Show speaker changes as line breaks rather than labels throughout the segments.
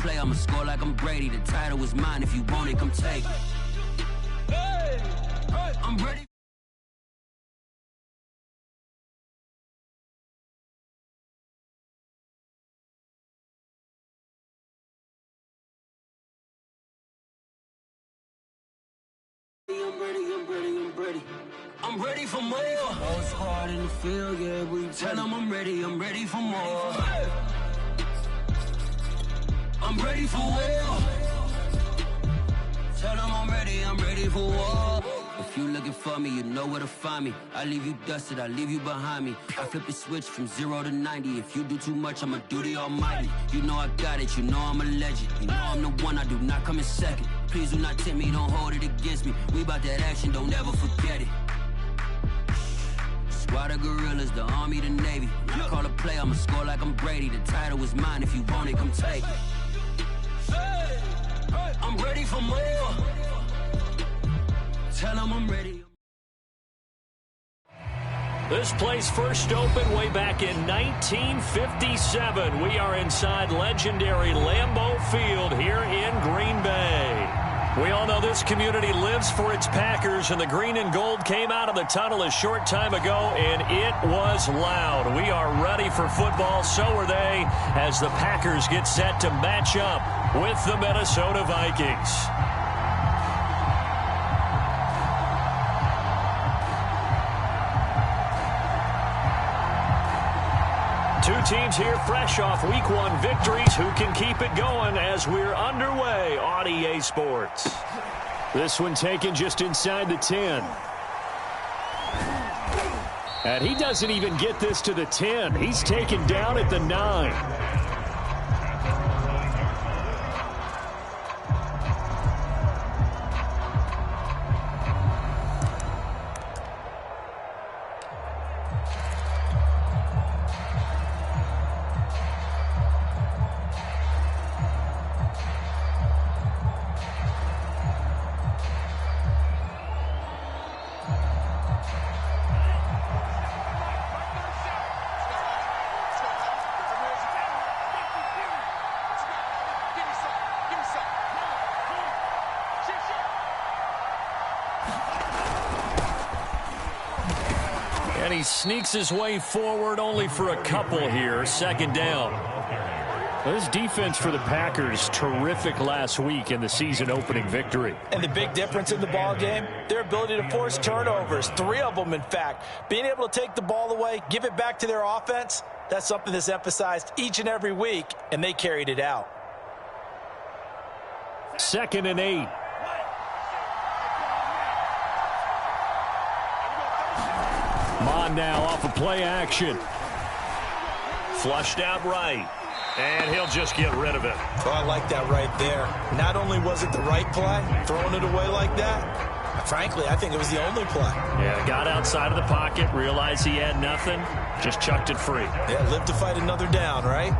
play, I'ma score like I'm Brady. The title is mine, if you want it, come take it. Hey, I'm ready. I'm ready for more. Whole squad in the field, yeah, we tell them I'm ready for more. I'm ready for war. Tell them I'm ready for war. If you looking for me, you know where to find me. I leave you dusted, I leave you behind me. I flip the switch from 0 to 90. If you do too much, I'ma do the almighty. You know I got it, you know I'm a legend. You know I'm the one, I do not come in second. Please do not tempt me, don't hold it against me. We about that action, don't ever forget it. Squad of gorillas, the army, the navy. When I call a play, I'ma score like I'm Brady. The title is mine, if you want it, come take it. Hey, I'm ready for more. Tell them I'm ready.
This place first opened way back in 1957. We are inside legendary Lambeau Field here in Green Bay. We all know this community lives for its Packers, and the green and gold came out of the tunnel a short time ago, and it was loud. We are ready for football, so are they, as the Packers get set to match up with the Minnesota Vikings. Two teams here fresh off Week 1 victories. Who can keep it going as we're underway on EA Sports? This one taken just inside the 10. And he doesn't even get this to the 10. He's taken down at the 9. And he sneaks his way forward only for a couple here. Second down. This defense for the Packers, terrific last week in the season-opening victory.
And the big difference in the ball game, their ability to force turnovers, 3 of them, in fact. Being able to take the ball away, give it back to their offense, that's something that's emphasized each and every week, and they carried it out.
2nd and 8. Mon now off of play action. Flushed out right. And he'll just get rid of it.
Oh, I like that right there. Not only was it the right play, throwing it away like that, frankly, I think it was the only play.
Yeah, got outside of the pocket, realized he had nothing, just chucked it free.
Yeah, live to fight another down, right?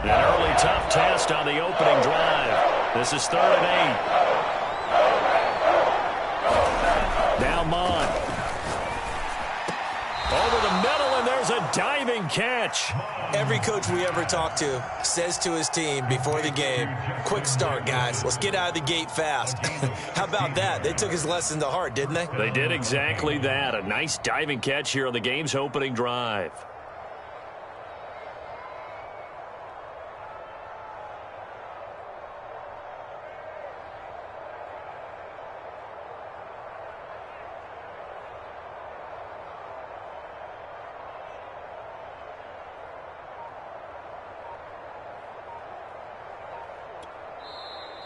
An early tough test on the opening drive. This is 3rd and 8. Now Mon. Over the middle, and there's a diving catch.
Every coach we ever talk to says to his team before the game, quick start, guys. Let's get out of the gate fast. How about that? They took his lesson to heart, didn't they?
They did exactly that. A nice diving catch here on the game's opening drive.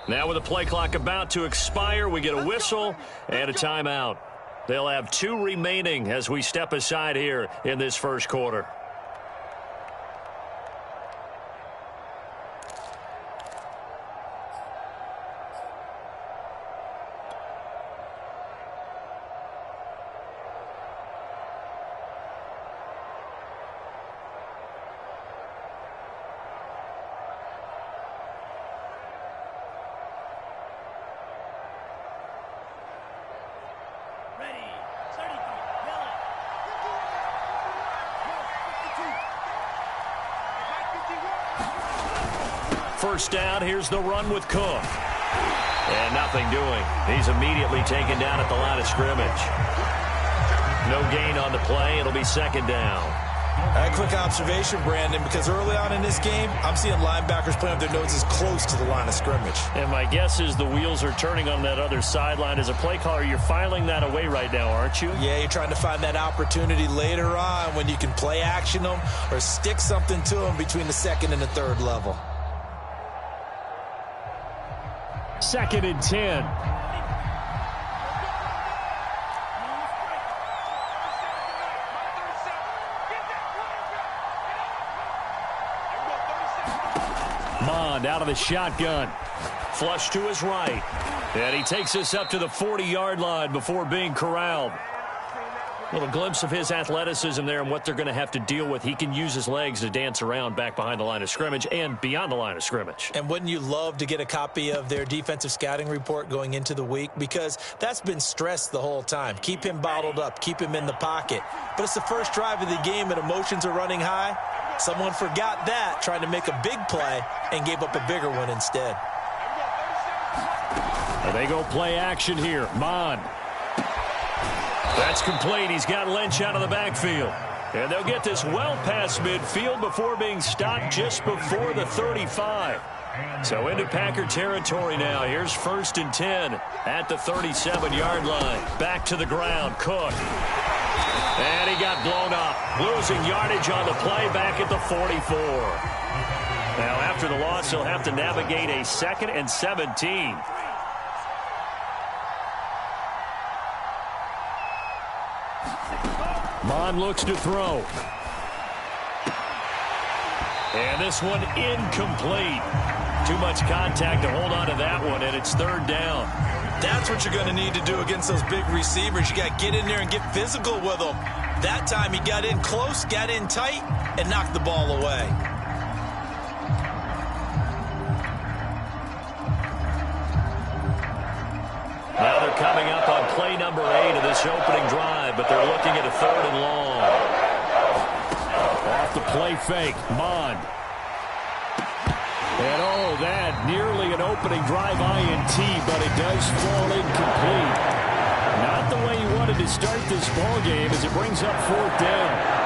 Now with the play clock about to expire, we get a whistle and a timeout. They'll have 2 remaining as we step aside here in this first quarter. first down. Here's the run with Cook. And nothing doing. He's immediately taken down at the line of scrimmage. No gain on the play. It'll be second down.
A quick observation, Brandon, because early on in this game, I'm seeing linebackers playing with their noses close to the line of scrimmage.
And my guess is the wheels are turning on that other sideline. As a play caller, you're filing that away right now, aren't you?
Yeah, you're trying to find that opportunity later on when you can play action them or stick something to them between the second and the third level.
2nd and 10. Mond out of the shotgun. Flush to his right. And he takes us up to the 40-yard line before being corralled. Little glimpse of his athleticism there and what they're going to have to deal with. He can use his legs to dance around back behind the line of scrimmage and beyond the line of scrimmage.
And wouldn't you love to get a copy of their defensive scouting report going into the week? Because that's been stressed the whole time. Keep him bottled up. Keep him in the pocket. But it's the first drive of the game and emotions are running high. Someone forgot that, trying to make a big play, and gave up a bigger one instead.
And they go play action here. Mond. That's complete. He's got Lynch out of the backfield. And they'll get this well past midfield before being stopped just before the 35. So into Packer territory now. Here's 1st and 10 at the 37-yard line. Back to the ground. Cook. And he got blown up. Losing yardage on the play back at the 44. Now after the loss, he'll have to navigate a 2nd and 17. Mond looks to throw. And this one incomplete. Too much contact to hold on to that one, and it's 3rd down.
That's what you're going to need to do against those big receivers. You got to get in there and get physical with them. That time he got in close, got in tight, and knocked the ball away.
Now they're coming up on play number 8 of this opening drive, but they're looking at a 3rd and long. Off the play fake, Mond. And oh, that nearly an opening drive INT, but it does fall incomplete. Not the way you wanted to start this ball game as it brings up 4th down.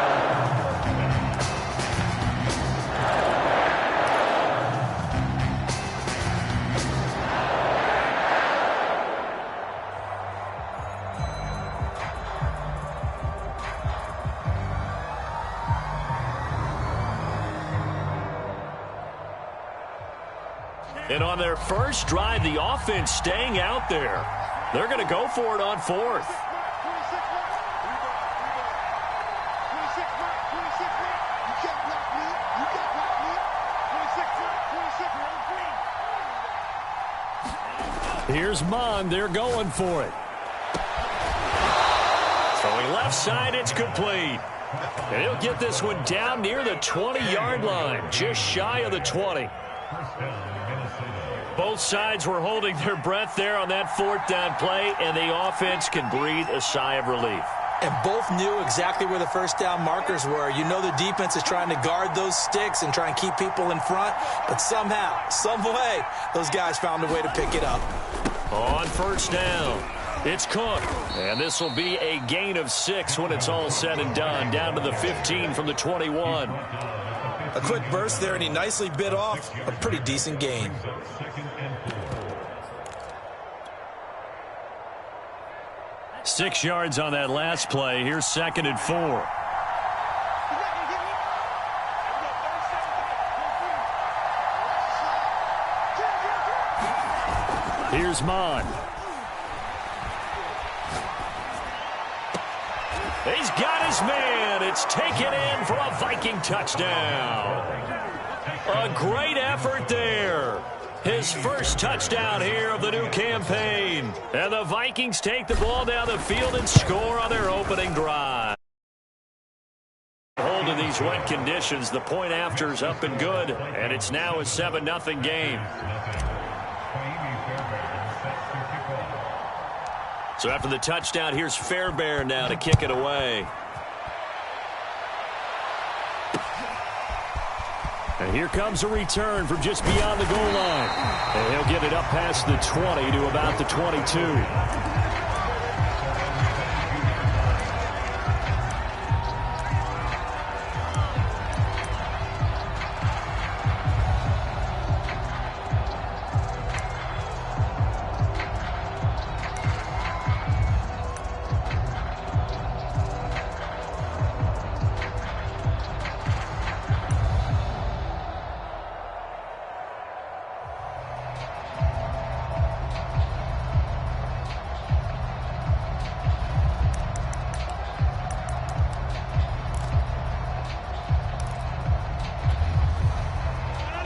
And on their first drive, the offense staying out there. They're going to go for it on 4th. Here's Mond. They're going for it. Throwing left side, it's complete. And he'll get this one down near the 20-yard line, just shy of the 20. Both sides were holding their breath there on that 4th down play, and the offense can breathe a sigh of relief.
And both knew exactly where the first down markers were. You know the defense is trying to guard those sticks and try and keep people in front, but somehow, some way, those guys found a way to pick it up.
On 1st down, it's Cook. And this will be a gain of 6 when it's all said and done, down to the 15 from the 21.
A quick burst there, and he nicely bit off a pretty decent gain.
Six yards on that last play. Here's 2nd and 4. Here's Mond. He's got his man. It's taken in for a Viking touchdown. A great effort there. His first touchdown here of the new campaign. And the Vikings take the ball down the field and score on their opening drive. Hold in these wet conditions. The point after is up and good. And it's now a 7-0 game. So after the touchdown, here's Fairbairn now to kick it away. And Here comes a return from just beyond the goal line. And he'll get it up past the 20 to about the 22.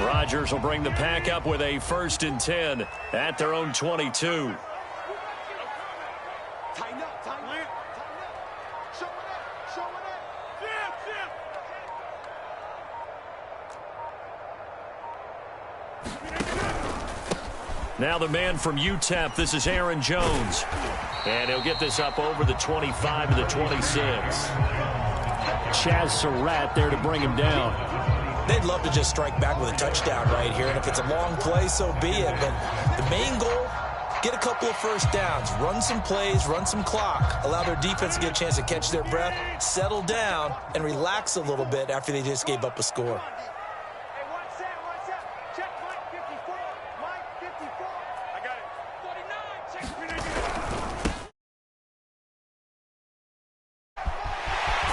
Rodgers will bring the pack up with a 1st and 10 at their own 22. Now the man from UTEP, this is Aaron Jones. And he'll get this up over the 25 to the 26. Chaz Surratt there to bring him down.
They'd love to just strike back with a touchdown right here, and if it's a long play, so be it. But the main goal, get a couple of first downs, run some plays, run some clock, allow their defense to get a chance to catch their breath, settle down, and relax a little bit after they just gave up a score.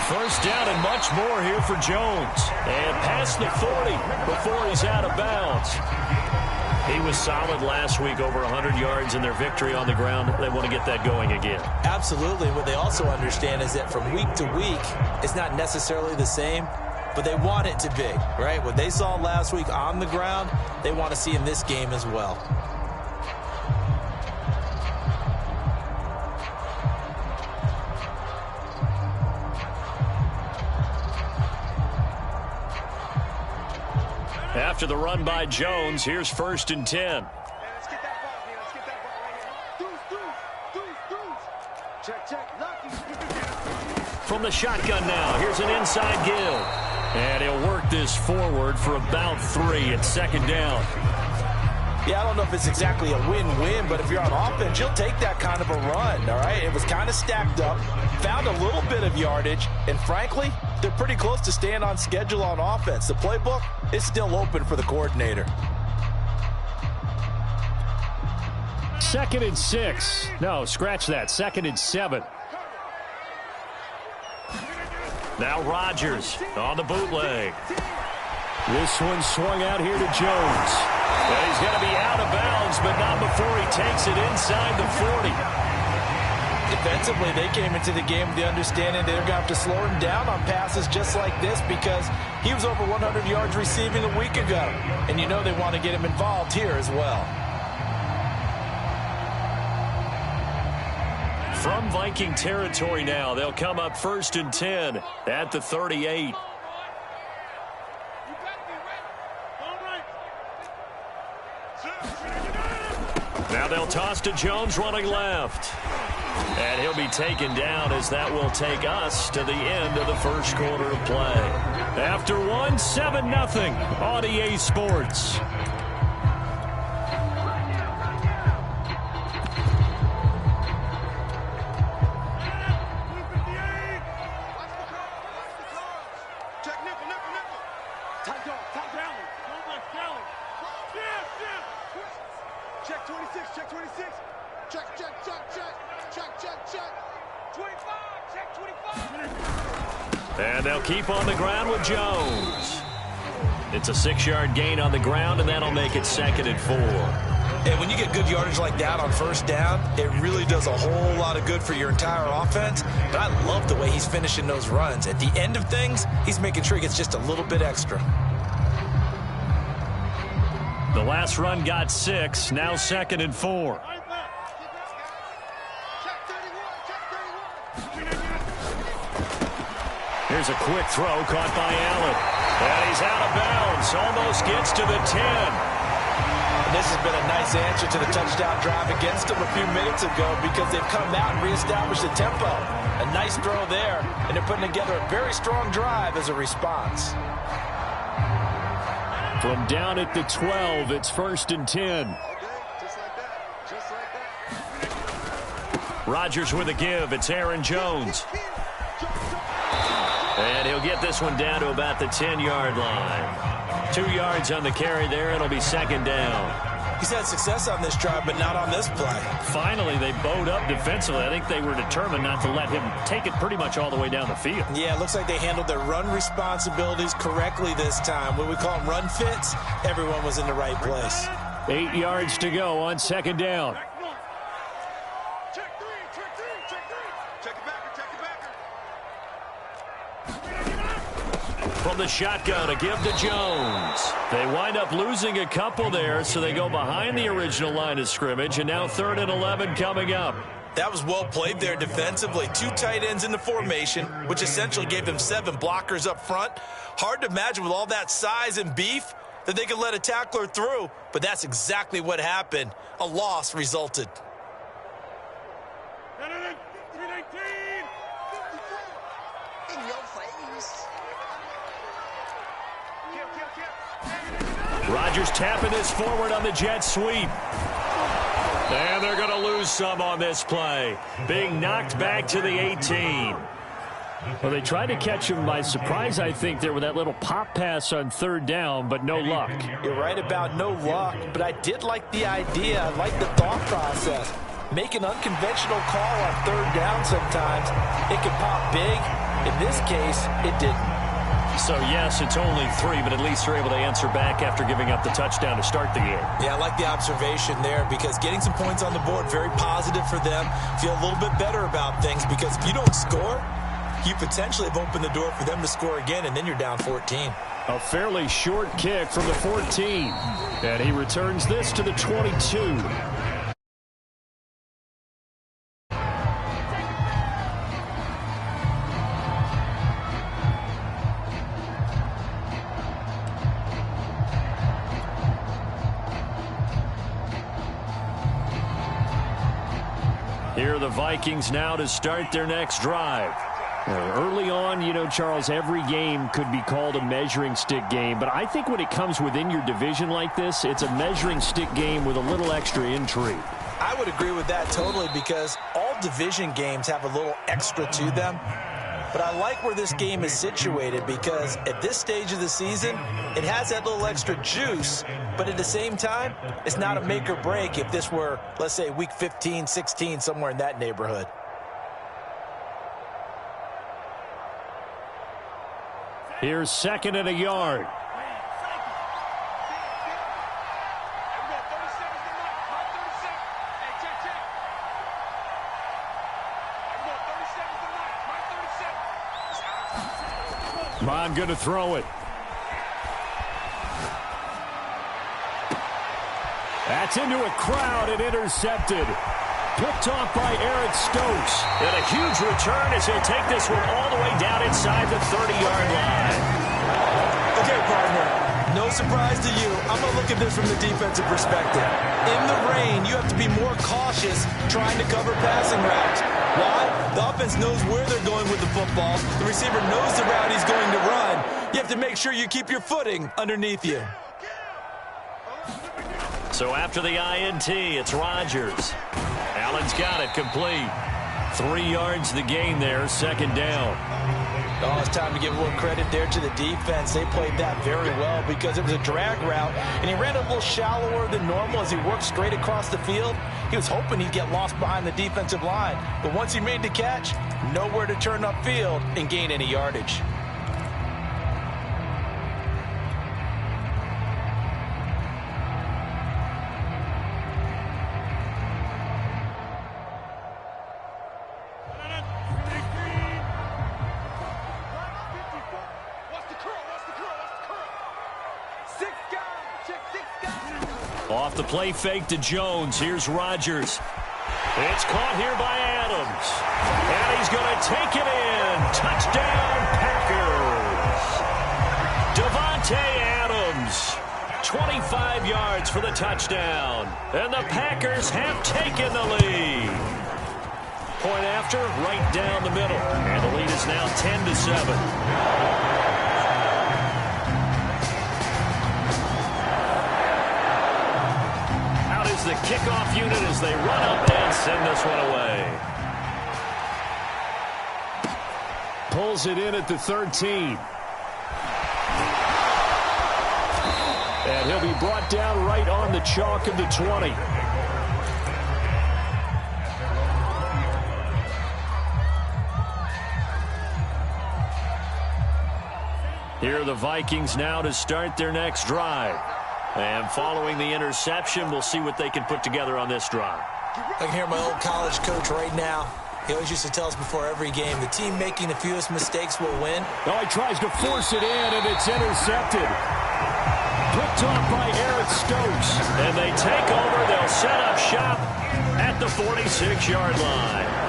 First down and much more here for Jones. And past the 40 before he's out of bounds. He was solid last week, over 100 yards in their victory on the ground. They want to get that going again.
Absolutely. What they also understand is that from week to week, it's not necessarily the same, but they want it to be, right? What they saw last week on the ground, they want to see in this game as well.
After the run by Jones, here's 1st and 10.
Let's get that ball here. Let's get that ball right here. Deuce.
From the shotgun now, here's an inside give. And he'll work this forward for about 3 at 2nd down.
Yeah, I don't know if it's exactly a win-win, but if you're on offense, you'll take that kind of a run, all right? It was kind of stacked up, found a little bit of yardage, and frankly, they're pretty close to staying on schedule on offense. The playbook is still open for the coordinator.
2nd and 6. No, scratch that. 2nd and 7. Now Rodgers on the bootleg. This one swung out here to Jones. And he's going to be out of bounds, but not before he takes it inside the 40.
Defensively, they came into the game with the understanding they're going to have to slow him down on passes just like this because he was over 100 yards receiving a week ago. And you know they want to get him involved here as well.
From Viking territory now, they'll come up 1st and 10 at the 38. Now they'll toss to Jones running left. And he'll be taken down as that will take us to the end of the first quarter of play. After one, 7-0 on EA Sports. And they'll keep on the ground with Jones. It's a 6-yard gain on the ground, and that'll make it 2nd and 4.
And when you get good yardage like that on first down, it really does a whole lot of good for your entire offense. But I love the way he's finishing those runs. At the end of things, he's making sure he gets just a little bit extra.
The last run got 6, now 2nd and 4. Here's a quick throw caught by Allen. And he's out of bounds. Almost gets to the 10.
And this has been a nice answer to the touchdown drive against them a few minutes ago because they've come out and reestablished the tempo. A nice throw there, and they're putting together a very strong drive as a response.
From down at the 12, it's 1st and 10.
Okay, just like that. Just like that.
Rodgers with a give. It's Aaron Jones. And he'll get this one down to about the 10-yard line. 2 yards on the carry there. It'll be 2nd down.
He's had success on this drive, but not on this play.
Finally, they bowed up defensively. I think they were determined not to let him take it pretty much all the way down the field.
Yeah, it looks like they handled their run responsibilities correctly this time. What we call them run fits, everyone was in the right place.
8 yards to go on 2nd down.
Check three. Check it back. Check it back.
From the shotgun, a give to Jones. They wind up losing a couple there, so they go behind the original line of scrimmage, and now 3rd and 11 coming up.
That was well played there defensively. 2 tight ends in the formation, which essentially gave them 7 blockers up front. Hard to imagine with all that size and beef that they could let a tackler through, but that's exactly what happened. A loss resulted.
In your face.
Rodgers tapping this forward on the jet sweep. And they're going to lose some on this play. Being knocked back to the 18. Well, they tried to catch him by surprise, I think, there with that little pop pass on 3rd down, but no luck.
You're right about no luck, but I did like the idea. I like the thought process. Make an unconventional call on 3rd down sometimes. It can pop big. In this case, it didn't.
So, yes, it's only 3, but at least they're able to answer back after giving up the touchdown to start the game.
Yeah, I like the observation there because getting some points on the board, very positive for them. Feel a little bit better about things because if you don't score, you potentially have opened the door for them to score again, and then you're down 14.
A fairly short kick from the 14. And he returns this to the 22. Here are the Vikings now to start their next drive. Early on, you know, Charles, every game could be called a measuring stick game. But I think when it comes within your division like this, it's a measuring stick game with a little extra intrigue.
I would agree with that totally because all division games have a little extra to them. But I like where this game is situated because at this stage of the season, it has that little extra juice. But at the same time, it's not a make or break if this were, let's say, week 15, 16, somewhere in that neighborhood.
Here's 2nd and a yard. Mon going to throw it. That's into a crowd and intercepted. Picked off by Eric Stokes. And a huge return as he'll take this one all the way down inside the 30-yard line.
Okay, partner, no surprise to you. I'm going to look at this from the defensive perspective. In the rain, you have to be more cautious trying to cover passing routes. Why? The offense knows where they're going with the football. The receiver knows the route he's going to run. You have to make sure you keep your footing underneath you.
So after the INT, it's Rodgers. Allen's got it complete. 3 yards the gain there, 2nd down.
Oh, it's time to give a little credit there to the defense. They played that very well because it was a drag route, and he ran a little shallower than normal as he worked straight across the field. He was hoping he'd get lost behind the defensive line, but once he made the catch, nowhere to turn upfield and gain any yardage.
Off the play fake to Jones. Here's Rodgers. It's caught here by Adams. And he's going to take it in. Touchdown, Packers. Davante Adams. 25 yards for the touchdown. And the Packers have taken the lead. Point after, right down the middle. And the lead is now 10-7. the kickoff unit as they run up and send this one away. Pulls it in at the 13. And he'll be brought down right on the chalk of the 20. Here are the Vikings now to start their next drive. And following the interception, we'll see what they can put together on this drive.
I can hear my old college coach right now. He always used to tell us before every game, the team making the fewest mistakes will win.
Oh, he tries to force it in, and it's intercepted. Picked off by Eric Stokes. And they take over. They'll set up shop at the 46-yard line.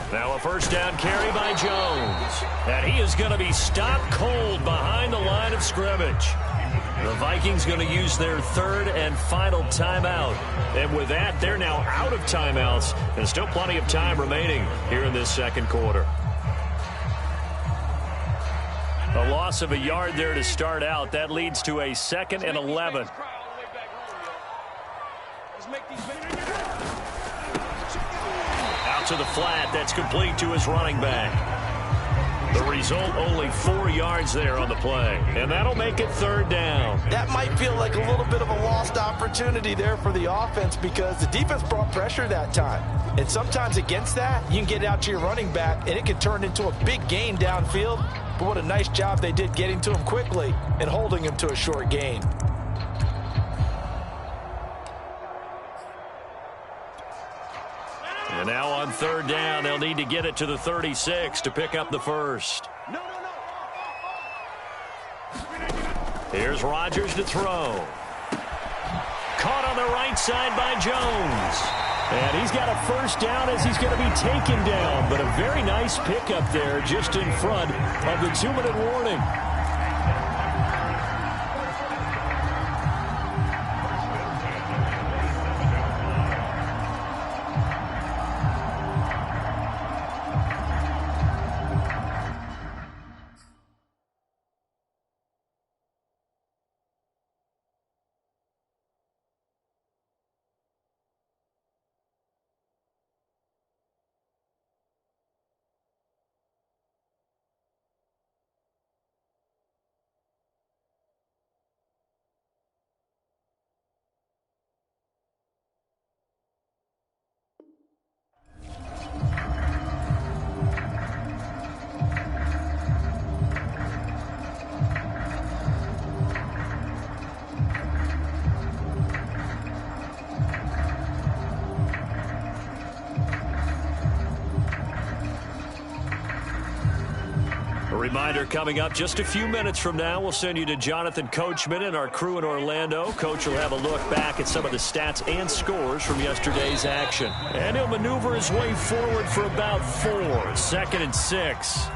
Now a first down carry by Jones. And he is going to be stopped cold behind the line of scrimmage. The Vikings going to use their third and final timeout. And with that, they're now out of timeouts. And still plenty of time remaining here in this second quarter. A loss of a yard there to start out. That leads to a 2nd and 11. To the flat, that's complete to his running back. The result, only 4 yards there on the play, and that'll make it 3rd down.
That might feel like a little bit of a lost opportunity there for the offense because the defense brought pressure that time. And sometimes against that, you can get out to your running back, and it can turn into a big gain downfield. But what a nice job they did getting to him quickly and holding him to a short gain.
And now on 3rd down, they'll need to get it to the 36 to pick up the first. Here's Rodgers to throw. Caught on the right side by Jones. And he's got a first down as he's going to be taken down. But a very nice pickup there just in front of the 2-minute warning. Reminder coming up just a few minutes from now. We'll send you to Jonathan Coachman and our crew in Orlando. Coach will have a look back at some of the stats and scores from yesterday's action. And he'll maneuver his way forward for about 4. 2nd and 6.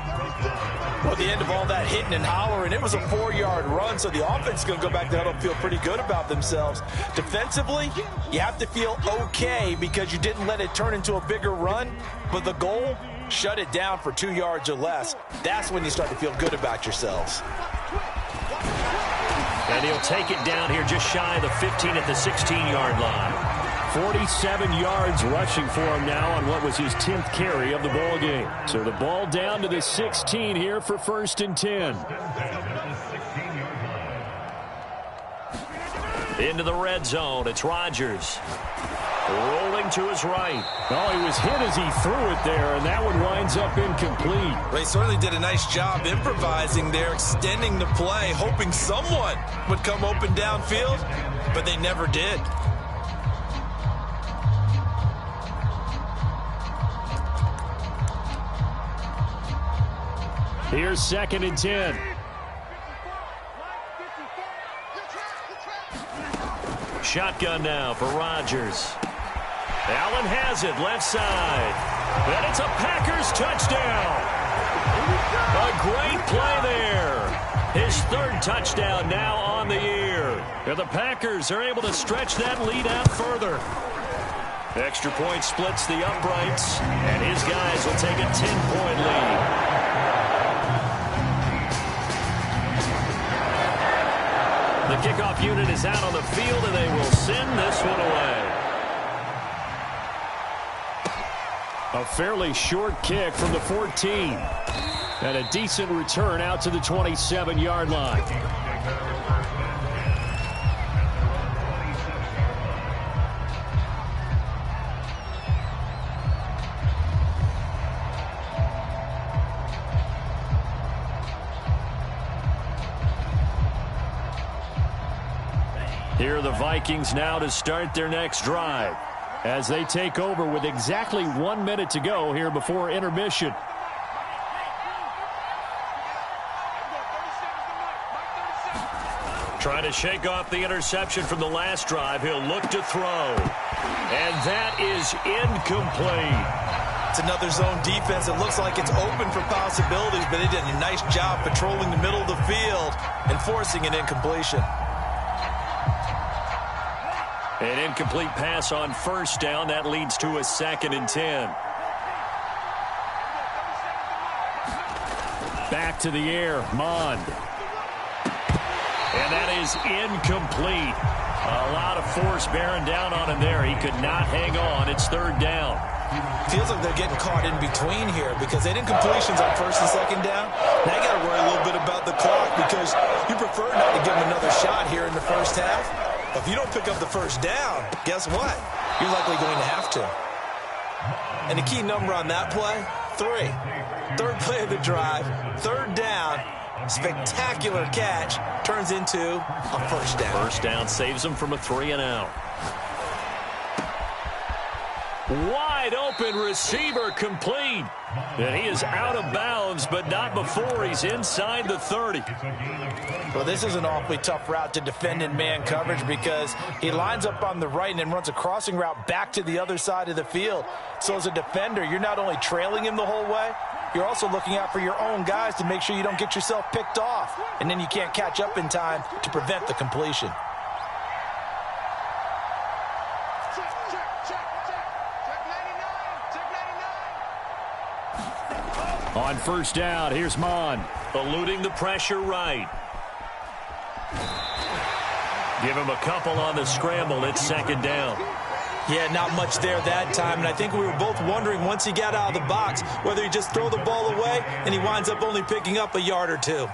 Well, at the end of all that hitting and hollering, it was a 4-yard run, so the offense is going to go back to huddle and feel pretty good about themselves. Defensively, you have to feel okay because you didn't let it turn into a bigger run, but the goal, shut it down for 2 yards or less. That's when you start to feel good about yourselves.
And he'll take it down here just shy of the 15 at the 16-yard line. 47 yards rushing for him now on what was his 10th carry of the ball game. So the ball down to the 16 here for 1st and 10. Into the red zone. It's Rodgers. Rolling to his right. Oh, he was hit as he threw it there, and that one winds up incomplete.
They certainly did a nice job improvising there, extending the play, hoping someone would come open downfield, but they never did.
Here's 2nd and 10. Shotgun now for Rodgers. Allen has it, left side. And it's a Packers touchdown. A great play His third touchdown now on the year. And the Packers are able to stretch that lead out further. Extra point splits the uprights, and his guys will take a 10-point lead. The kickoff unit is out on the field, and they will send this one away. A fairly short kick from the 14. And a decent return out to the 27-yard line. Here are the Vikings now to start their next drive as they take over with exactly 1 minute to go here before intermission. Trying to shake off the interception from the last drive. He'll look to throw. And that is incomplete.
It's another zone defense. It looks like it's open for possibilities, but they did a nice job patrolling the middle of the field and forcing an incompletion.
An incomplete pass on first down. That leads to a 2nd and 10. Back to the air. Mond. And that is incomplete. A lot of force bearing down on him there. He could not hang on. It's 3rd down.
Feels like they're getting caught in between here because they had incompletions on 1st and 2nd down. Now you got to worry a little bit about the clock because you prefer not to give them another shot here in the first half. If you don't pick up the first down, guess what? You're likely going to have to. And the key number on that play, 3. 3rd play of the drive, 3rd down, spectacular catch, turns into a first down.
First down saves him from a 3-and-out. Wide open receiver complete. And he is out of bounds, but not before he's inside the 30.
Well, this is an awfully tough route to defend in man coverage because he lines up on the right and then runs a crossing route back to the other side of the field. So as a defender, you're not only trailing him the whole way, you're also looking out for your own guys to make sure you don't get yourself picked off. And then you can't catch up in time to prevent the completion.
On first down, here's Mond. Eluding the pressure right. Give him a couple on the scramble. It's 2nd down.
Yeah, not much there that time, and I think we were both wondering once he got out of the box whether he just throw the ball away and he winds up only picking up a yard or 2.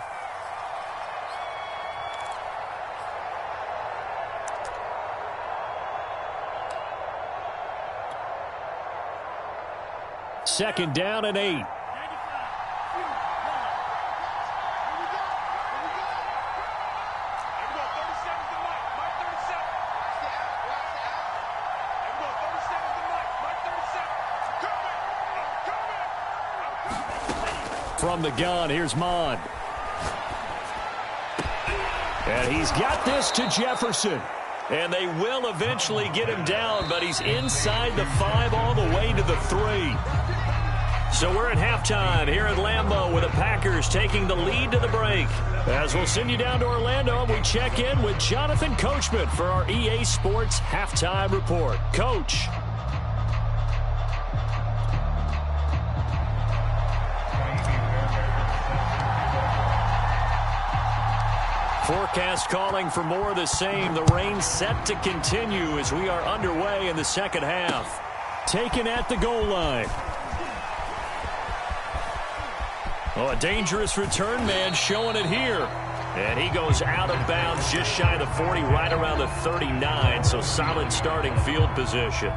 Second down and 8. From the gun, here's Mond. And he's got this to Jefferson. And they will eventually get him down, but he's inside the 5 all the way to the 3. So we're at halftime here at Lambeau with the Packers taking the lead to the break. As we'll send you down to Orlando, we check in with Jonathan Coachman for our EA Sports Halftime Report. Coach. Forecast calling for more of the same. The rain set to continue as we are underway in the second half. Taken at the goal line. Oh, a dangerous return man showing it here. And he goes out of bounds just shy of the 40, right around the 39. So solid starting field position.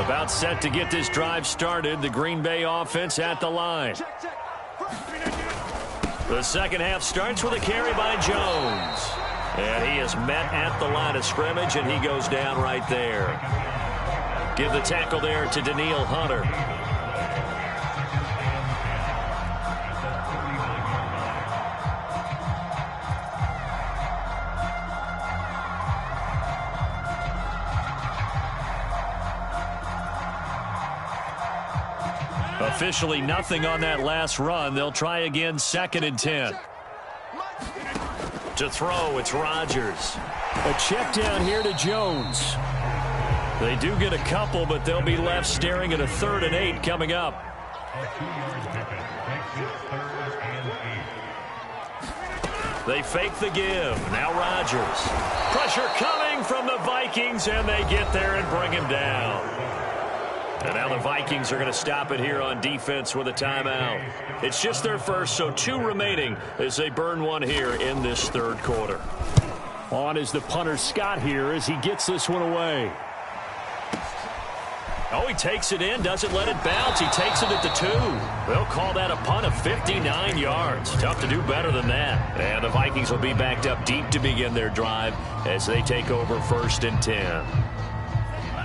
About set to get this drive started. The Green Bay offense at the line. The second half starts with a carry by Jones. And he is met at the line of scrimmage, and he goes down right there. Give the tackle there to Daniil Hunter. Officially nothing on that last run. They'll try again, 2nd and 10. To throw, it's Rodgers.
A check down here to Jones.
They do get a couple, but they'll be left staring at a 3rd and 8 coming up. They fake the give. Now Rodgers. Pressure coming from the Vikings, and they get there and bring him down. And now the Vikings are going to stop it here on defense with a timeout. It's just their first, so 2 remaining as they burn one here in this 3rd quarter.
On is the punter Scott here as he gets this one away.
Oh, he takes it in, doesn't let it bounce. He takes it at the 2. They'll call that a punt of 59 yards. Tough to do better than that. And the Vikings will be backed up deep to begin their drive as they take over 1st and 10.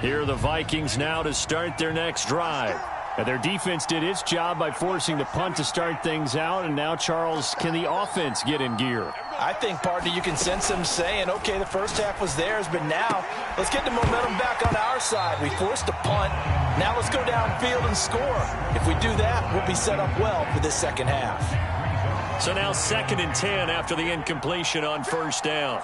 Here are the Vikings now to start their next drive. And their defense did its job by forcing the punt to start things out. And now, Charles, can the offense get in gear?
I think, partner, you can sense them saying, okay, the first half was theirs, but now let's get the momentum back on our side. We forced a punt. Now let's go downfield and score. If we do that, we'll be set up well for this 2nd half.
So now 2nd and 10 after the incompletion on 1st down.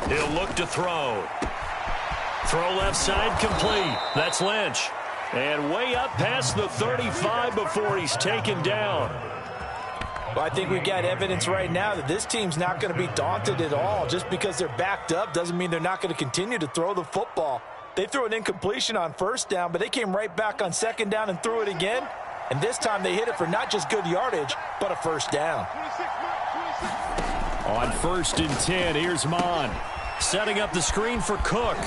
He'll look to throw. Throw left side complete. That's Lynch. And way up past the 35 before he's taken down.
Well, I think we've got evidence right now that this team's not going to be daunted at all. Just because they're backed up doesn't mean they're not going to continue to throw the football. They threw an incompletion on 1st down, but they came right back on 2nd down and threw it again. And this time they hit it for not just good yardage, but a 1st down.
On 1st and 10, here's Mon.
Setting up the screen for Cook.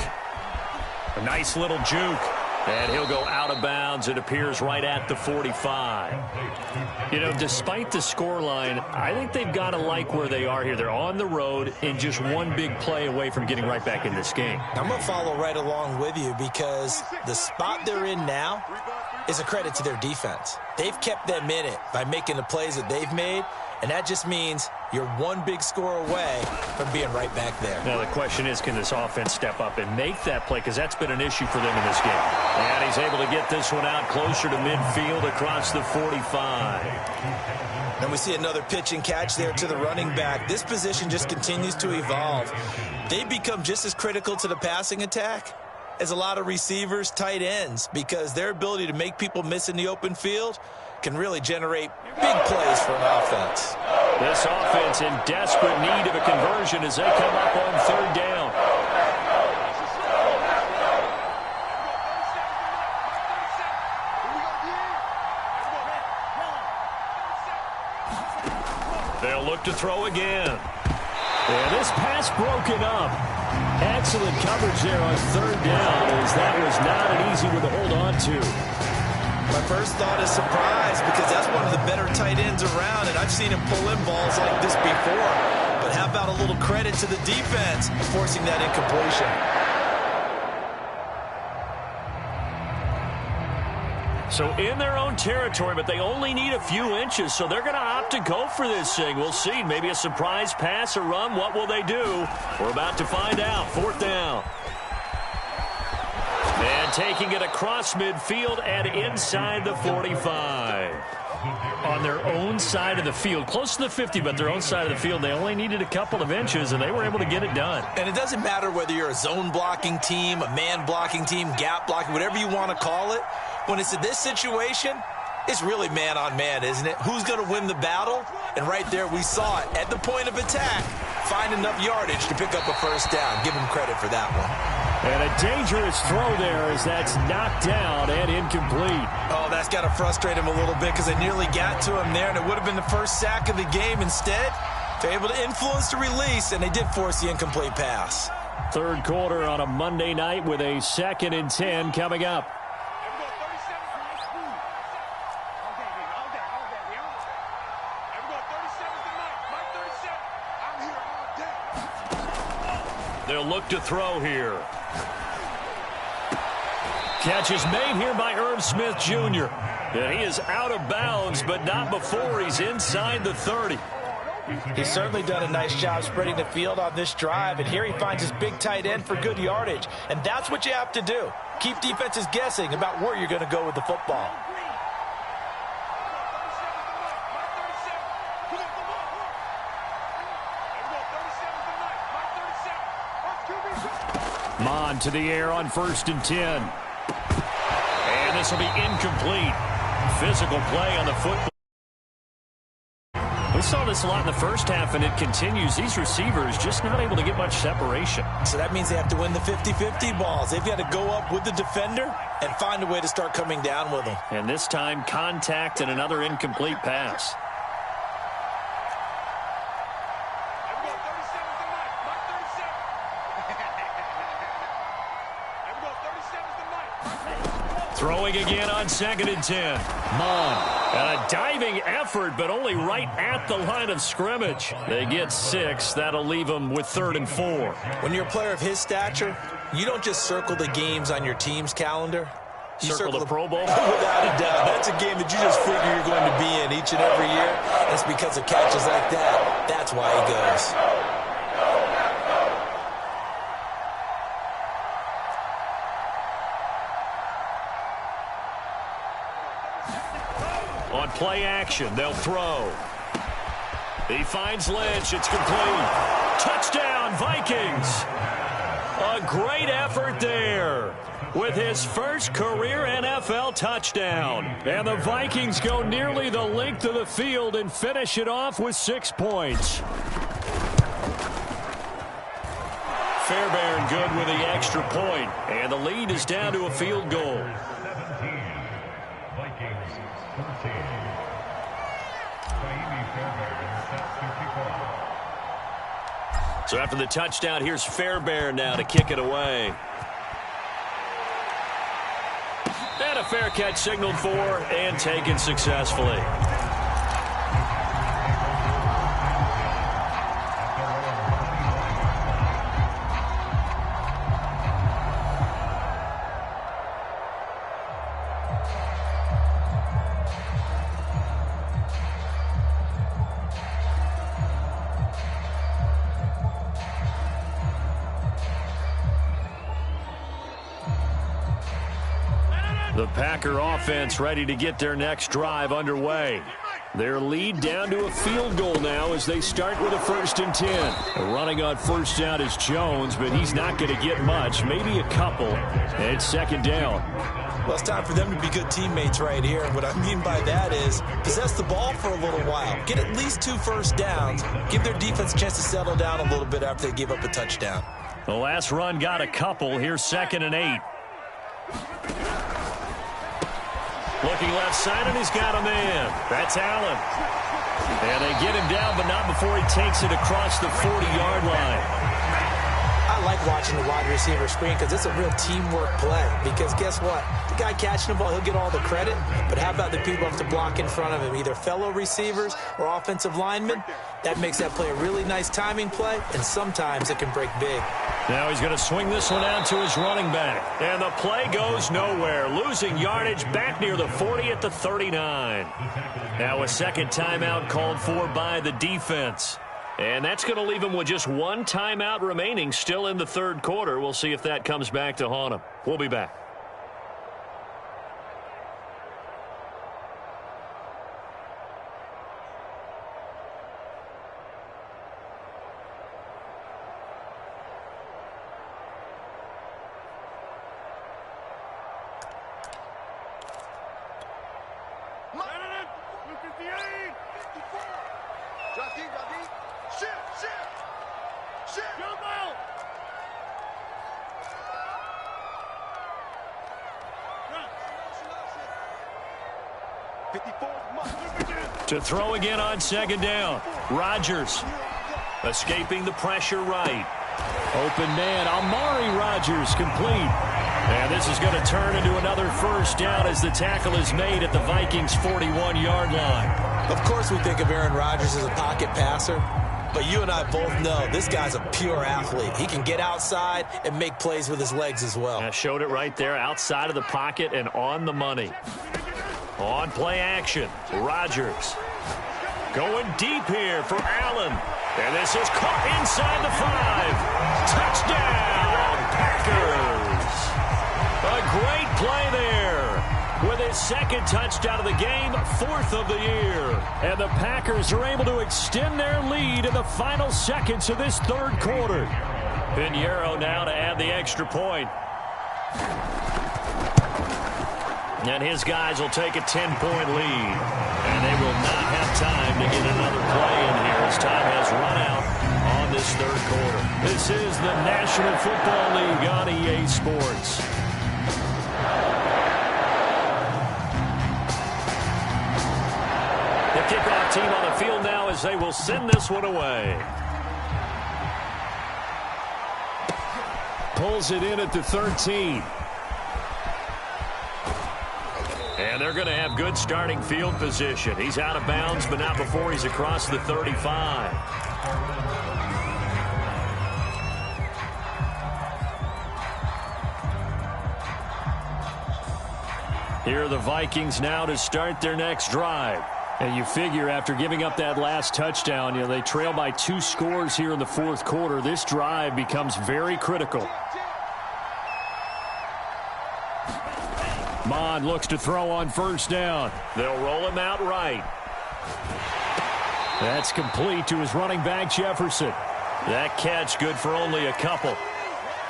A nice little juke. And he'll go out of bounds. It appears right at the 45. You know, despite the scoreline, I think they've got to like where they are here. They're on the road and just one big play away from getting right back in this game.
I'm going to follow right along with you because the spot they're in now is a credit to their defense. They've kept them in it by making the plays that they've made, and that just means you're one big score away from being right back there.
Now, the question is, can this offense step up and make that play? Because that's been an issue for them in this game. And he's able to get this one out closer to midfield across the 45.
And we see another pitch and catch there to the running back. This position just continues to evolve. They become just as critical to the passing attack as a lot of receivers, tight ends, because their ability to make people miss in the open field can really generate big plays for an offense.
This offense in desperate need of a conversion as they come up on 3rd down. They'll look to throw again.
And this pass broken up. Excellent coverage there on 3rd down, as that was not an easy one to hold on to.
My first thought is surprise, because that's one of the better tight ends around, and I've seen him pull in balls like this before. But how about a little credit to the defense forcing that incompletion?
So in their own territory, but they only need a few inches, so they're going to opt to go for this thing. We'll see. Maybe a surprise pass or run. What will they do? We're about to find out. 4th down. And taking it across midfield and inside the 45. On their own side of the field, close to the 50, but their own side of the field, they only needed a couple of inches, and they were able to get it done.
And it doesn't matter whether you're a zone blocking team, a man blocking team, gap blocking, whatever you want to call it. When it's in this situation, it's really man on man, isn't it? Who's going to win the battle? And right there we saw it. At the point of attack, find enough yardage to pick up a 1st down. Give him credit for that one.
And a dangerous throw there as that's knocked down and incomplete.
Oh, that's got to frustrate him a little bit because they nearly got to him there, and it would have been the first sack of the game. Instead, they're able to influence the release, and they did force the incomplete pass.
Third quarter on a Monday night with a 2nd and 10 coming up. They'll look to throw here. Catch is made here by Irv Smith Jr. And he is out of bounds, but not before he's inside the 30.
He's certainly done a nice job spreading the field on this drive, and here he finds his big tight end for good yardage. And that's what you have to do. Keep defenses guessing about where you're going to go with the football.
Mon to the air on 1st and 10. And this will be incomplete. Physical play on the football. We saw this a lot in the first half, and it continues. These receivers just not able to get much separation.
So that means they have to win the 50-50 balls. They've got to go up with the defender and find a way to start coming down with them.
And this time, contact and another incomplete pass. Throwing again on 2nd and 10. Mon. And a diving effort, but only right at the line of scrimmage. They get 6. That'll leave them with 3rd and 4.
When you're a player of his stature, you don't just circle the games on your team's calendar. You
circle the Pro Bowl?
Without a doubt. That's a game that you just figure you're going to be in each and every year. And it's because of catches like that. That's why he goes.
On play action, they'll throw. He finds Lynch. It's complete. Touchdown, Vikings. A great effort there with his first career NFL touchdown. And the Vikings go nearly the length of the field and finish it off with 6 points. Fairbairn good with the extra point. And the lead is down to a field goal. So after the touchdown, here's Fairbairn now to kick it away. And a fair catch signaled for and taken successfully. The Packer offense ready to get their next drive underway. Their lead down to a field goal now as they start with a 1st and 10. Running on 1st down is Jones, but he's not going to get much, maybe a couple. And it's 2nd down.
Well, it's time for them to be good teammates right here. And what I mean by that is possess the ball for a little while. Get at least 2 first downs. Give their defense a chance to settle down a little bit after they give up a touchdown.
The last run got a couple. Here's 2nd and 8. Looking left side, and he's got a man. That's Allen. And they get him down, but not before he takes it across the 40-yard line.
I like watching the wide receiver screen because it's a real teamwork play. Because guess what? The guy catching the ball, he'll get all the credit. But how about the people who have to block in front of him, either fellow receivers or offensive linemen? That makes that play a really nice timing play, and sometimes it can break big.
Now he's going to swing this one out to his running back. And the play goes nowhere. Losing yardage back near the 40 at the 39. Now a 2nd timeout called for by the defense. And that's going to leave him with just 1 timeout remaining still in the 3rd quarter. We'll see if that comes back to haunt him. We'll be back. To throw again on 2nd down. Rodgers escaping the pressure right.
Open man, Amari Rodgers complete. And this is going to turn into another first down as the tackle is made at the Vikings' 41-yard line.
Of course we think of Aaron Rodgers as a pocket passer, but you and I both know this guy's a pure athlete. He can get outside and make plays with his legs as well.
I showed it right there, outside of the pocket and on the money. On play action, Rodgers going deep here for Allen. And this is caught inside the 5. Touchdown, Packers. A great play there. With his second touchdown of the game, 4th of the year.
And the Packers are able to extend their lead in the final seconds of this third quarter.
Pinheiro now to add the extra point. And his guys will take a 10-point lead. And they will not have time to get another play in here as time has run out on this third quarter.
This is the National Football League on EA Sports.
The kickoff team on the field now as they will send this one away.
Pulls it in at the 13.
And they're going to have good starting field position. He's out of bounds, but not before he's across the 35.
Here are the Vikings now to start their next drive. And you figure after giving up that last touchdown, they trail by 2 scores here in the fourth quarter. This drive becomes very critical. Mond looks to throw on first down.
They'll roll him out right.
That's complete to his running back, Jefferson.
That catch good for only a couple.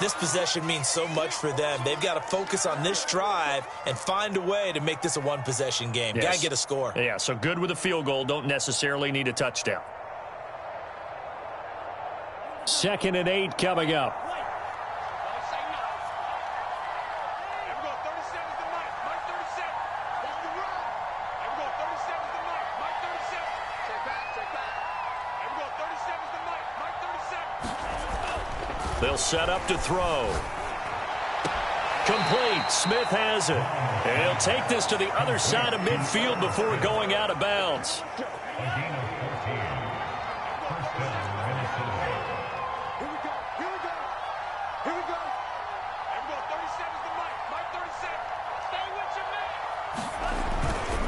This possession means so much for them. They've got to focus on this drive and find a way to make this a one-possession game.
Yes.
Got to get a score.
Yeah, so good with a field goal. Don't necessarily need a touchdown.
2nd and 8 coming up.
They'll set up to throw. Complete. Smith has it. And he'll take this to the other side of midfield before going out of bounds.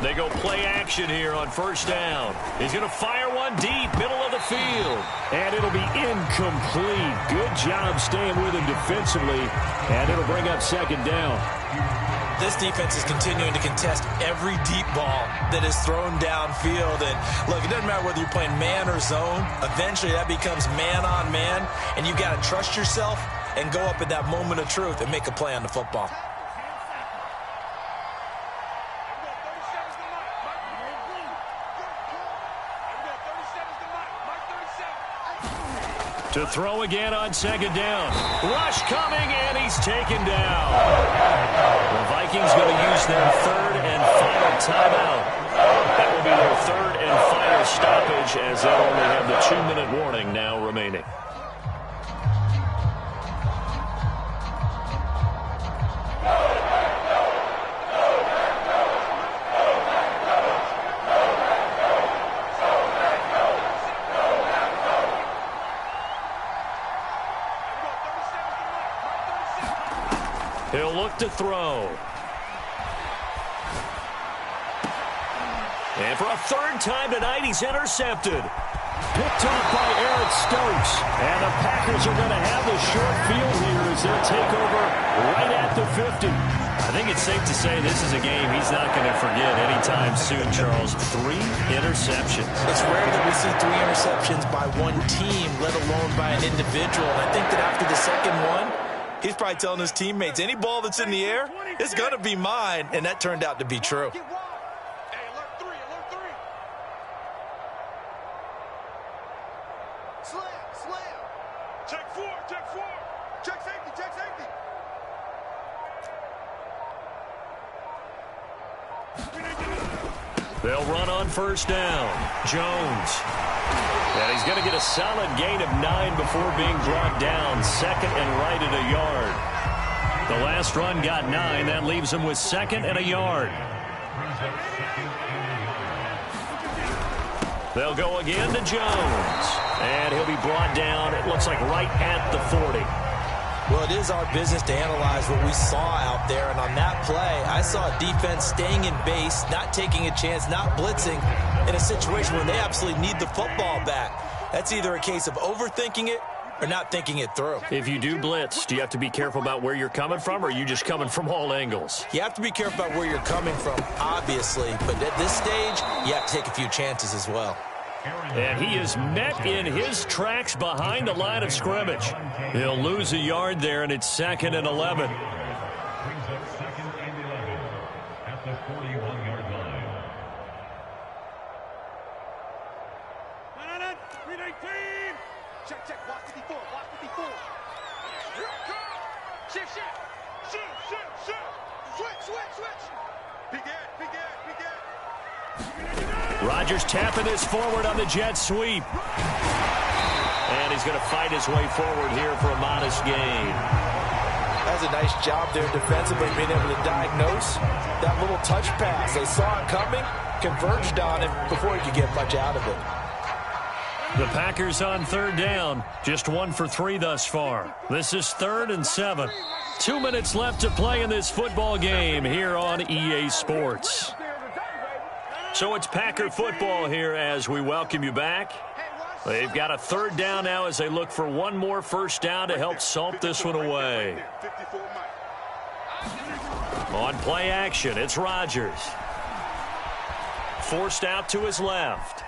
They go play action here on first down. He's going to fire one deep, middle of the field.
And it'll be incomplete. Good job staying with him defensively. And it'll bring up 2nd down.
This defense is continuing to contest every deep ball that is thrown downfield. And, look, it doesn't matter whether you're playing man or zone. Eventually that becomes man on man. And you've got to trust yourself and go up at that moment of truth and make a play on the football.
To throw again on 2nd down. Rush coming, and he's taken down.
The Vikings going to use their 3rd and final timeout. That will be their 3rd and final stoppage as they'll only have the 2-minute warning now remaining. He'll look to throw. And for a 3rd time tonight, he's intercepted.
Picked off by Eric Stokes. And the Packers are going to have the short field here as they'll take over right at the 50.
I think it's safe to say this is a game he's not going to forget anytime soon, Charles. 3 interceptions.
It's rare that we see 3 interceptions by one team, let alone by an individual. And I think that after the second one, he's probably telling his teammates, any ball that's in the air, it's going to be mine. And that turned out to be true.
Hey, alert 3, alert 3. Slam. Check 4. Check safety.
They'll run on first down. Jones. And he's going to get a solid gain of 9 before being brought down. Second and right at a yard. The last run got 9. That leaves him with second and a yard. They'll go again to Jones. And he'll be brought down, it looks like, right at the 40.
Well, it is our business to analyze what we saw out there. And on that play, I saw a defense staying in base, not taking a chance, not blitzing in a situation where they absolutely need the football back. That's either a case of overthinking it or not thinking it through.
If you do blitz, do you have to be careful about where you're coming from, or are you just coming from all angles?
You have to be careful about where you're coming from, obviously. But at this stage, you have to take a few chances as well.
And he is met in his tracks behind the line of scrimmage. He'll lose a yard there, and it's second and 11.
Brings up second and 11 at the 41-yard line.
Check, block 54, block 54. Shift. Switch. Begin.
Rodgers tapping this forward on the jet sweep. And he's going to fight his way forward here for a modest gain.
That's a nice job there defensively, being able to diagnose that little touch pass. They saw it coming, converged on it before he could get much out of it.
The Packers on third down, just 1 for 3 thus far. This is 3rd and 7. 2 minutes left to play in this football game here on EA Sports. So it's Packer football here as we welcome you back. They've got a third down now as they look for one more first down to help salt this one away. On play action, it's Rodgers. Forced out to his left.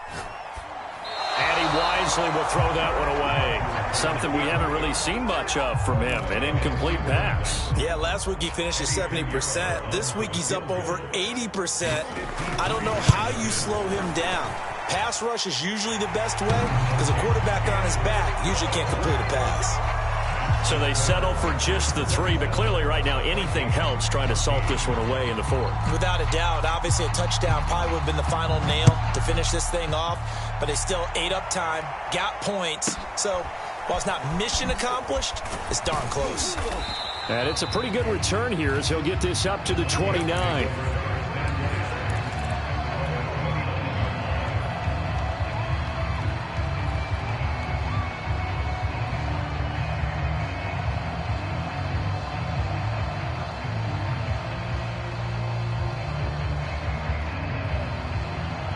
And he wisely will throw that one away. Something we haven't really seen much of from him, an incomplete pass.
Yeah, last week he finished at 70%. This week he's up over 80%. I don't know how you slow him down. Pass rush is usually the best way because a quarterback on his back usually can't complete a pass.
So they settle for just the 3, but clearly right now anything helps trying to salt this one away in the 4th.
Without a doubt, obviously a touchdown probably would have been the final nail to finish this thing off, but they still ate up time, got points. So while it's not mission accomplished, it's darn close.
And it's a pretty good return here as he'll get this up to the 29.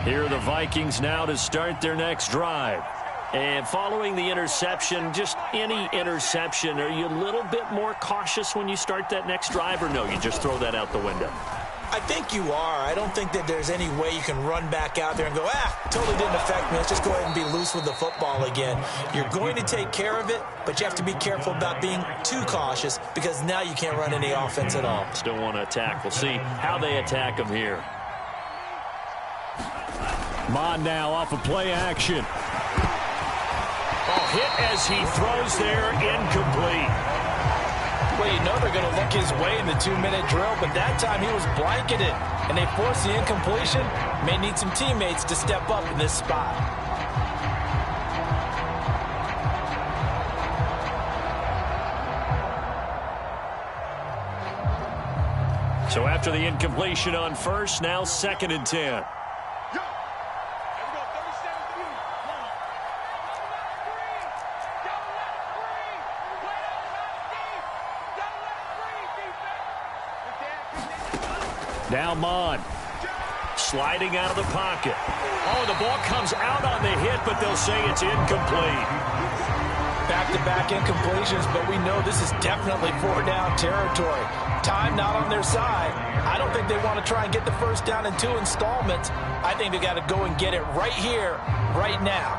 Here are the Vikings now to start their next drive. And following the interception, just any interception, are you a little bit more cautious when you start that next drive, or no, you just throw that out the window?
I think you are. I don't think that there's any way you can run back out there and go, totally didn't affect me. Let's just go ahead and be loose with the football again. You're going to take care of it, but you have to be careful about being too cautious because now you can't run any offense at all.
Still want to attack. We'll see how they attack him here. Mon now off of play action. Hit as he throws there, incomplete.
Well, you know they're going to look his way in the 2-minute drill, but that time he was blanketed, and they forced the incompletion. May need some teammates to step up in this spot.
So after the incompletion on first, now 2nd and 10. Now Mon, sliding out of the pocket. Oh, the ball comes out on the hit, but they'll say it's incomplete.
Back-to-back incompletions, but we know this is definitely 4-down territory. Time not on their side. I don't think they want to try and get the first down in 2 installments. I think they got to go and get it right here, right now.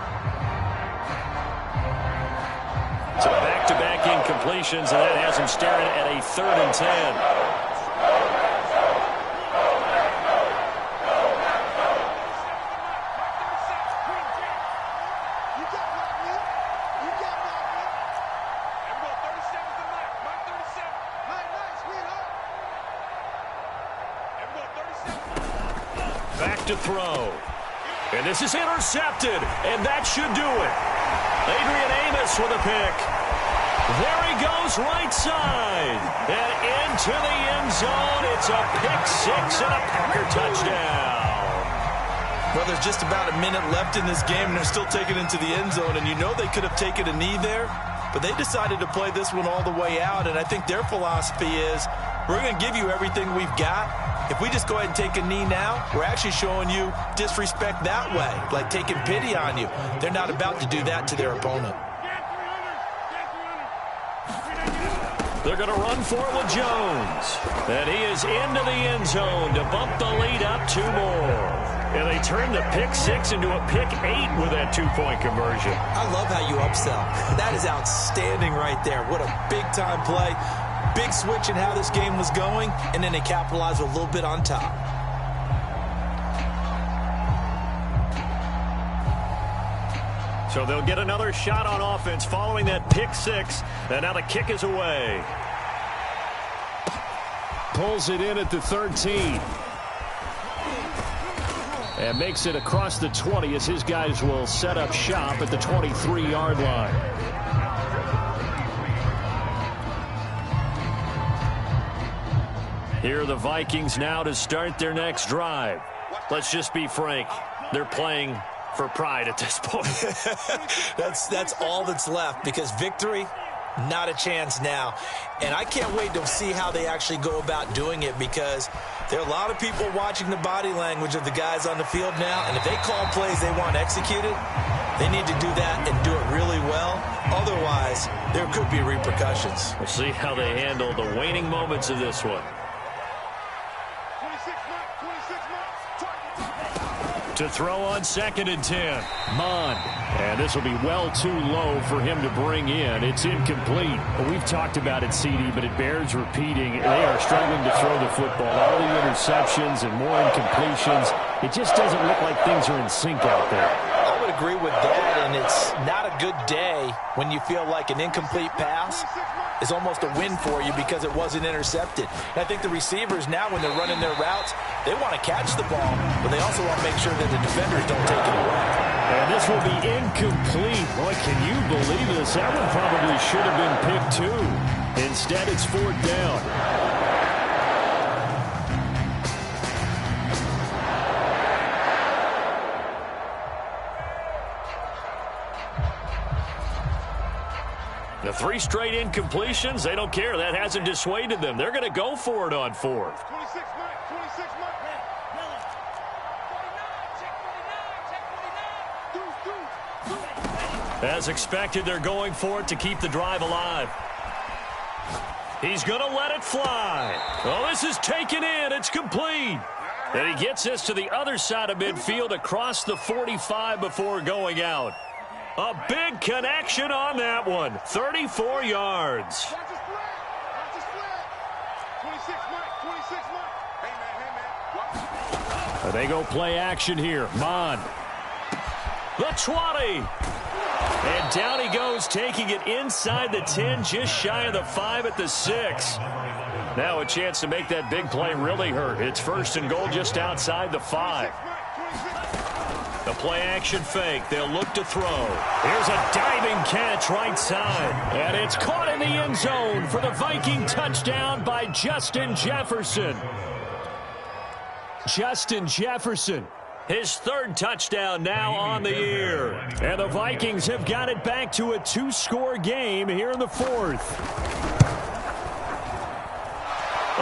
So back-to-back incompletions, and that has them staring at a 3rd and 10. Back to throw. And this is intercepted, and that should do it. Adrian Amos with a pick. There he goes, right side. And into the end zone. It's a pick six and a Packer touchdown.
Well, there's just about a minute left in this game, and they're still taking it into the end zone. And you know they could have taken a knee there, but they decided to play this one all the way out. And I think their philosophy is, we're going to give you everything we've got. If we just go ahead and take a knee now, we're actually showing you disrespect that way, like taking pity on you. They're not about to do that to their opponent.
They're going to run for it with Jones. And he is into the end zone to bump the lead up 2 more. And they turn the pick six into a pick 8 with that 2-point conversion.
I love how you upsell. That is outstanding right there. What a big-time play. Big switch in how this game was going, and then they capitalized a little bit on top.
So they'll get another shot on offense following that pick six. And now the kick is away.
Pulls it in at the 13. And makes it across the 20 as his guys will set up shop at the 23-yard line. Here are the Vikings now to start their next drive.
Let's just be frank. They're playing for pride at this point.
That's all that's left, because victory, not a chance now. And I can't wait to see how they actually go about doing it, because there are a lot of people watching the body language of the guys on the field now, and if they call plays they want executed, they need to do that and do it really well. Otherwise, there could be repercussions.
We'll see how they handle the waning moments of this one. To throw on 2nd and 10.
Mon. And this will be well too low for him to bring in. It's incomplete. We've talked about it, CD, but it bears repeating. They are struggling to throw the football. All the interceptions and more incompletions. It just doesn't look like things are in sync out there.
I would agree with that, and it's not a good day when you feel like an incomplete pass is almost a win for you because it wasn't intercepted. And I think the receivers now, when they're running their routes, they want to catch the ball, but they also want to make sure that the defenders don't take it away.
And this will be incomplete. Boy, can you believe this? That one probably should have been picked too. Instead, it's 4th down.
The 3 straight incompletions, they don't care. That hasn't dissuaded them. They're going to go for it on 4th.
26 mark.
As expected, they're going for it to keep the drive alive. He's going to let it fly. Oh, this is taken in. It's complete. And he gets this to the other side of midfield across the 45 before going out. A big connection on that one. 34 yards.
26 mark. Hey, man.
They go play action here. Mon.
The 20. And down he goes, taking it inside the 10, just shy of the 5 at the 6. Now a chance to make that big play really hurt. It's 1st and goal just outside the 5. The play action fake. They'll look to throw. Here's a diving catch right side. And it's caught in the end zone for the Viking touchdown by Justin Jefferson.
Justin Jefferson.
His 3rd touchdown now on the year.
And the Vikings have got it back to a 2-score game here in the 4th.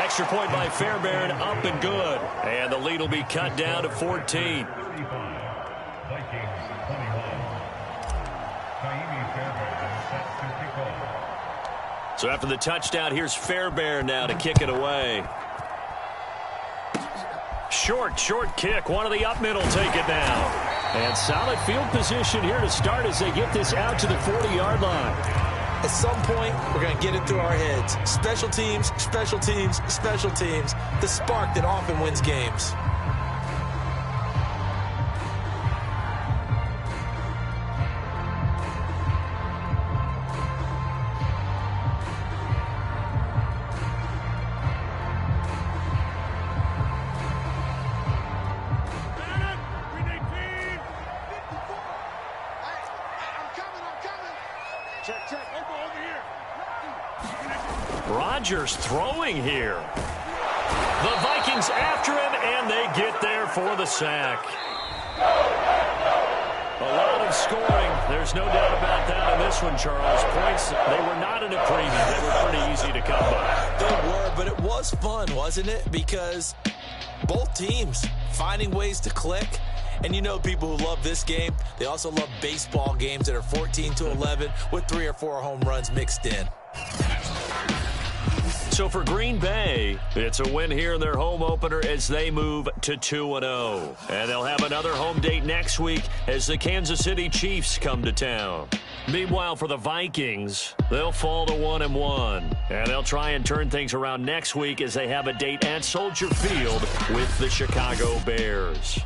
Extra point by Fairbairn, up and good. And the lead will be cut down to 14. So after the touchdown, here's Fairbairn now to kick it away. Short kick. One of the up middle take it now.
And solid field position here to start as they get this out to the 40-yard line.
At some point, we're going to get it through our heads. Special teams, special teams, special teams. The spark that often wins games.
Rodgers throwing here. The Vikings after him, and they get there for the sack. A lot of scoring. There's no doubt about that in this one, Charles. Points, they were not in a preview. They were pretty easy to come by.
They were, but it was fun, wasn't it? Because both teams finding ways to click. And you know people who love this game, they also love baseball games that are 14-11 with 3 or 4 home runs mixed in.
So for Green Bay, it's a win here in their home opener as they move to 2-0. And they'll have another home date next week as the Kansas City Chiefs come to town. Meanwhile, for the Vikings, they'll fall to 1-1. And they'll try and turn things around next week as they have a date at Soldier Field with the Chicago Bears.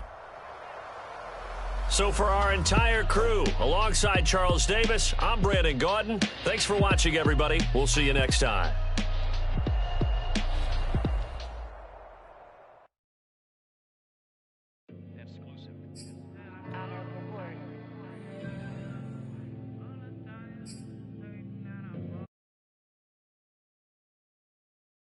So for our entire crew, alongside Charles Davis, I'm Brandon Gaudin. Thanks for watching, everybody. We'll see you next time.